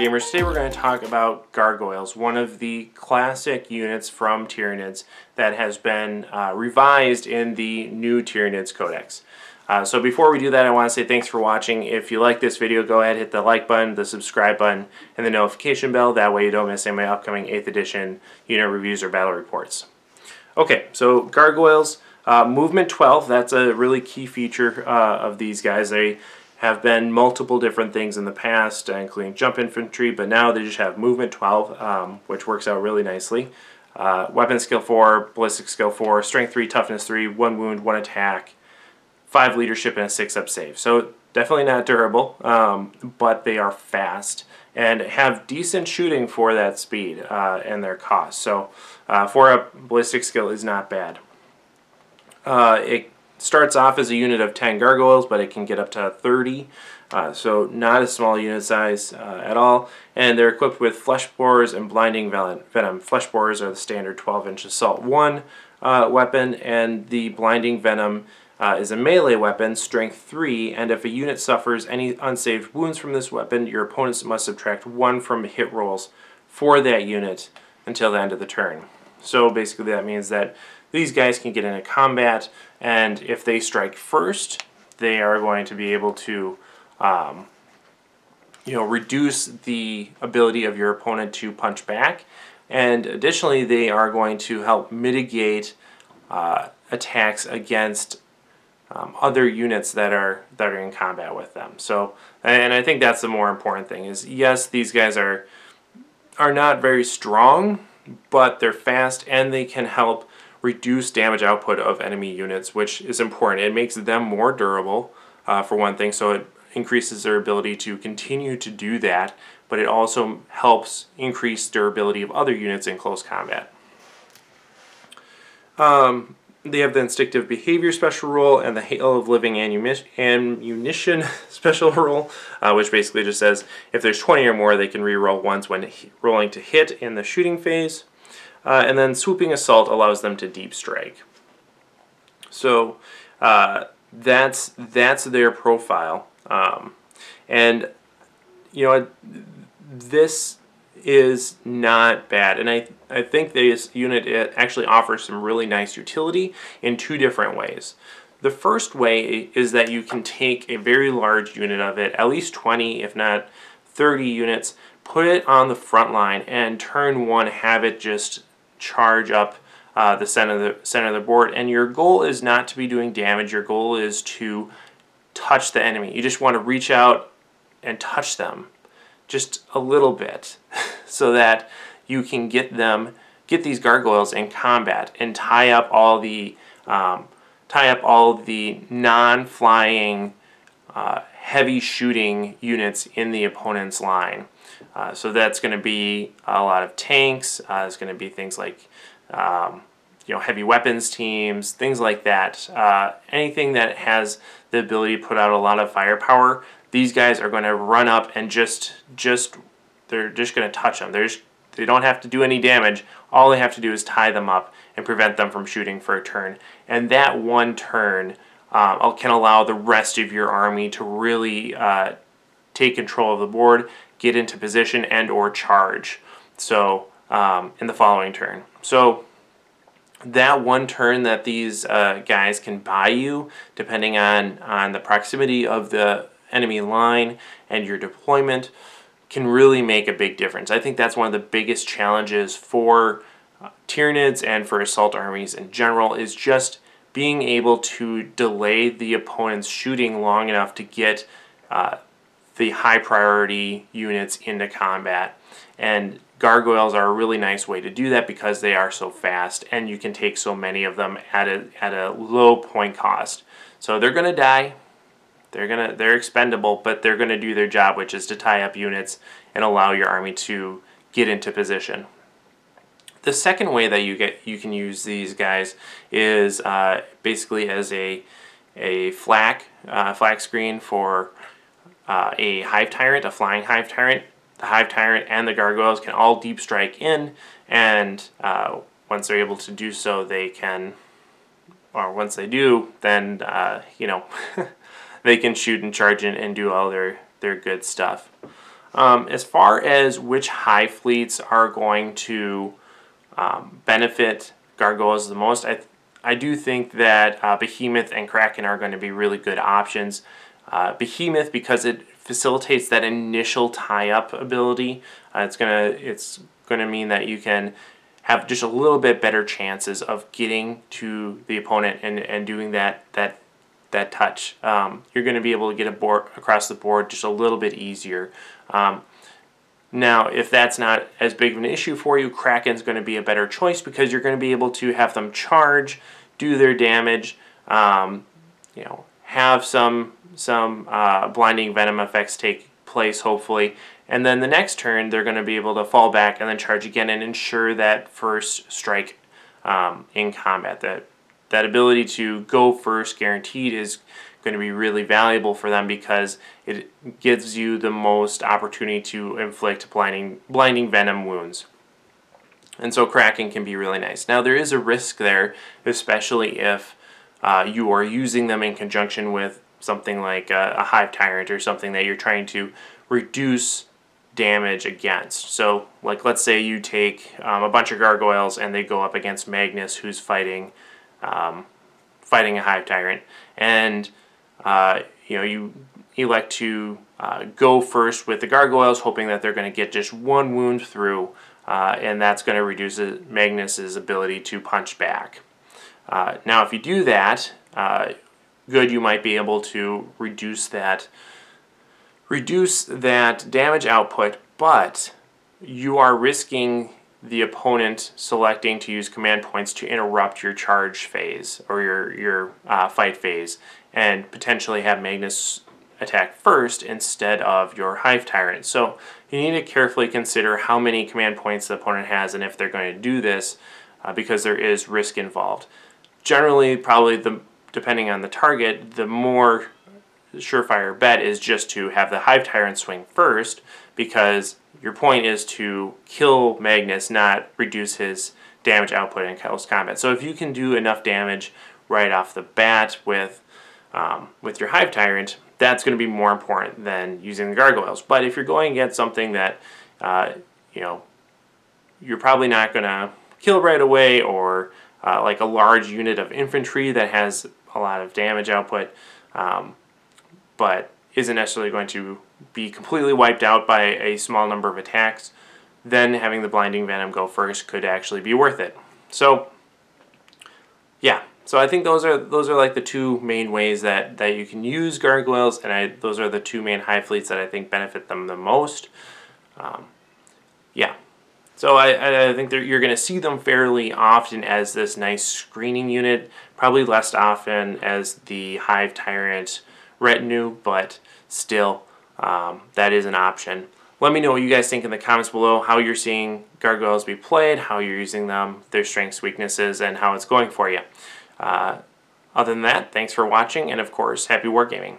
Wargamers. Today we're going to talk about Gargoyles, one of the classic units from Tyranids that has been revised in the new Tyranids Codex. So before we do that, I want to say thanks for watching. If you like this video, go ahead, hit the like button, the subscribe button, and the notification bell. That way you don't miss any of my upcoming 8th edition unit reviews or battle reports. Okay, so Gargoyles, movement 12, that's a really key feature of these guys. They have been multiple different things in the past, including jump infantry, but now they just have movement 12, which works out really nicely. Weapon skill 4, ballistic skill 4, strength 3, toughness 3, 1 wound, 1 attack, 5 leadership, and a 6-up save. So definitely not durable, but they are fast and have decent shooting for that speed and their cost. So 4-up ballistic skill is not bad. It starts off as a unit of 10 gargoyles, but it can get up to 30, so not a small unit size at all. And they're equipped with flesh borers and blinding venom. Flesh borers are the standard 12-inch assault 1 weapon, and the blinding venom is a melee weapon, strength 3, and if a unit suffers any unsaved wounds from this weapon, your opponents must subtract 1 from hit rolls for that unit until the end of the turn. So basically that means that these guys can get into combat, and if they strike first, they are going to be able to reduce the ability of your opponent to punch back, and additionally they are going to help mitigate attacks against other units that are in combat with them. So, and I think that's the more important thing, is yes, these guys are not very strong, but they're fast and they can help reduce damage output of enemy units, which is important. It makes them more durable, for one thing, so it increases their ability to continue to do that, but it also helps increase durability of other units in close combat. They have the Instinctive Behavior special rule and the Hail of Living Ammunition special rule, which basically just says if there's 20 or more, they can reroll once when rolling to hit in the shooting phase. And then Swooping Assault allows them to deep strike. So that's their profile. And you know, this is not bad, and I think this unit actually offers some really nice utility in 2 different ways. The first way is that you can take a very large unit of it, at least 20 if not 30 units, put it on the front line, and turn 1 have it just charge up the center of the board, and your goal is not to be doing damage. Your goal is to touch the enemy. You just want to reach out and touch them just a little bit so that you can get these gargoyles in combat and tie up all the non-flying heavy shooting units in the opponent's line. So that's going to be a lot of tanks. It's going to be things like heavy weapons teams, things like that. Anything that has the ability to put out a lot of firepower, these guys are going to run up and they're just going to touch them. They don't have to do any damage. All they have to do is tie them up and prevent them from shooting for a turn. And that one turn can allow the rest of your army to really take control of the board, get into position, and or charge. So in the following turn. So that one turn that these guys can buy you, depending on the proximity of the enemy line and your deployment, can really make a big difference. I think that's one of the biggest challenges for Tyranids and for assault armies in general, is just being able to delay the opponent's shooting long enough to get the high priority units into combat. And gargoyles are a really nice way to do that because they are so fast and you can take so many of them at a low point cost. So they're going to die. They're expendable, but they're going to do their job, which is to tie up units and allow your army to get into position. The second way that you can use these guys is basically as a flak screen for a hive tyrant, a flying hive tyrant. The hive tyrant and the gargoyles can all deep strike in, and once they're able to do so, they can, or once they do, then they can shoot and charge in and do all their good stuff. As far as which hive fleets are going to benefit Gargoyles the most, I do think that Behemoth and Kraken are going to be really good options. Behemoth, because it facilitates that initial tie-up ability, it's gonna mean that you can have just a little bit better chances of getting to the opponent and doing that touch. You're going to be able to get across the board just a little bit easier. Now, if that's not as big of an issue for you, Kraken's going to be a better choice because you're going to be able to have them charge, do their damage, you know, have some blinding venom effects take place, hopefully, and then the next turn they're going to be able to fall back and then charge again and ensure that first strike in combat. That ability to go first guaranteed is going to be really valuable for them because it gives you the most opportunity to inflict blinding venom wounds. And so Kraken can be really nice. Now there is a risk there, especially if you are using them in conjunction with something like a Hive Tyrant or something that you're trying to reduce damage against. So like let's say you take a bunch of Gargoyles and they go up against Magnus, who's fighting a Hive Tyrant, and you know, you elect to go first with the Gargoyles, hoping that they're going to get just one wound through, and that's going to reduce Magnus's ability to punch back. Now, if you do that, good, you might be able to reduce that damage output, but you are risking the opponent selecting to use command points to interrupt your charge phase or your fight phase and potentially have Magnus attack first instead of your Hive Tyrant. So you need to carefully consider how many command points the opponent has and if they're going to do this because there is risk involved. Generally, probably depending on the target, the more surefire bet is just to have the Hive Tyrant swing first because your point is to kill Magnus, not reduce his damage output in close combat. So if you can do enough damage right off the bat with your Hive Tyrant, that's going to be more important than using the Gargoyles. But if you're going against something that you know, you're probably not going to kill right away, or like a large unit of infantry that has a lot of damage output, but isn't necessarily going to be completely wiped out by a small number of attacks, then having the blinding venom go first could actually be worth it. So yeah, so I think those are like the two main ways that you can use Gargoyles, and those are the two main hive fleets that I think benefit them the most. Yeah, so I think you're going to see them fairly often as this nice screening unit, probably less often as the Hive Tyrant retinue, but still, that is an option. Let me know what you guys think in the comments below, how you're seeing Gargoyles be played, how you're using them, their strengths, weaknesses, and how it's going for you. Other than that, thanks for watching, and of course, happy wargaming.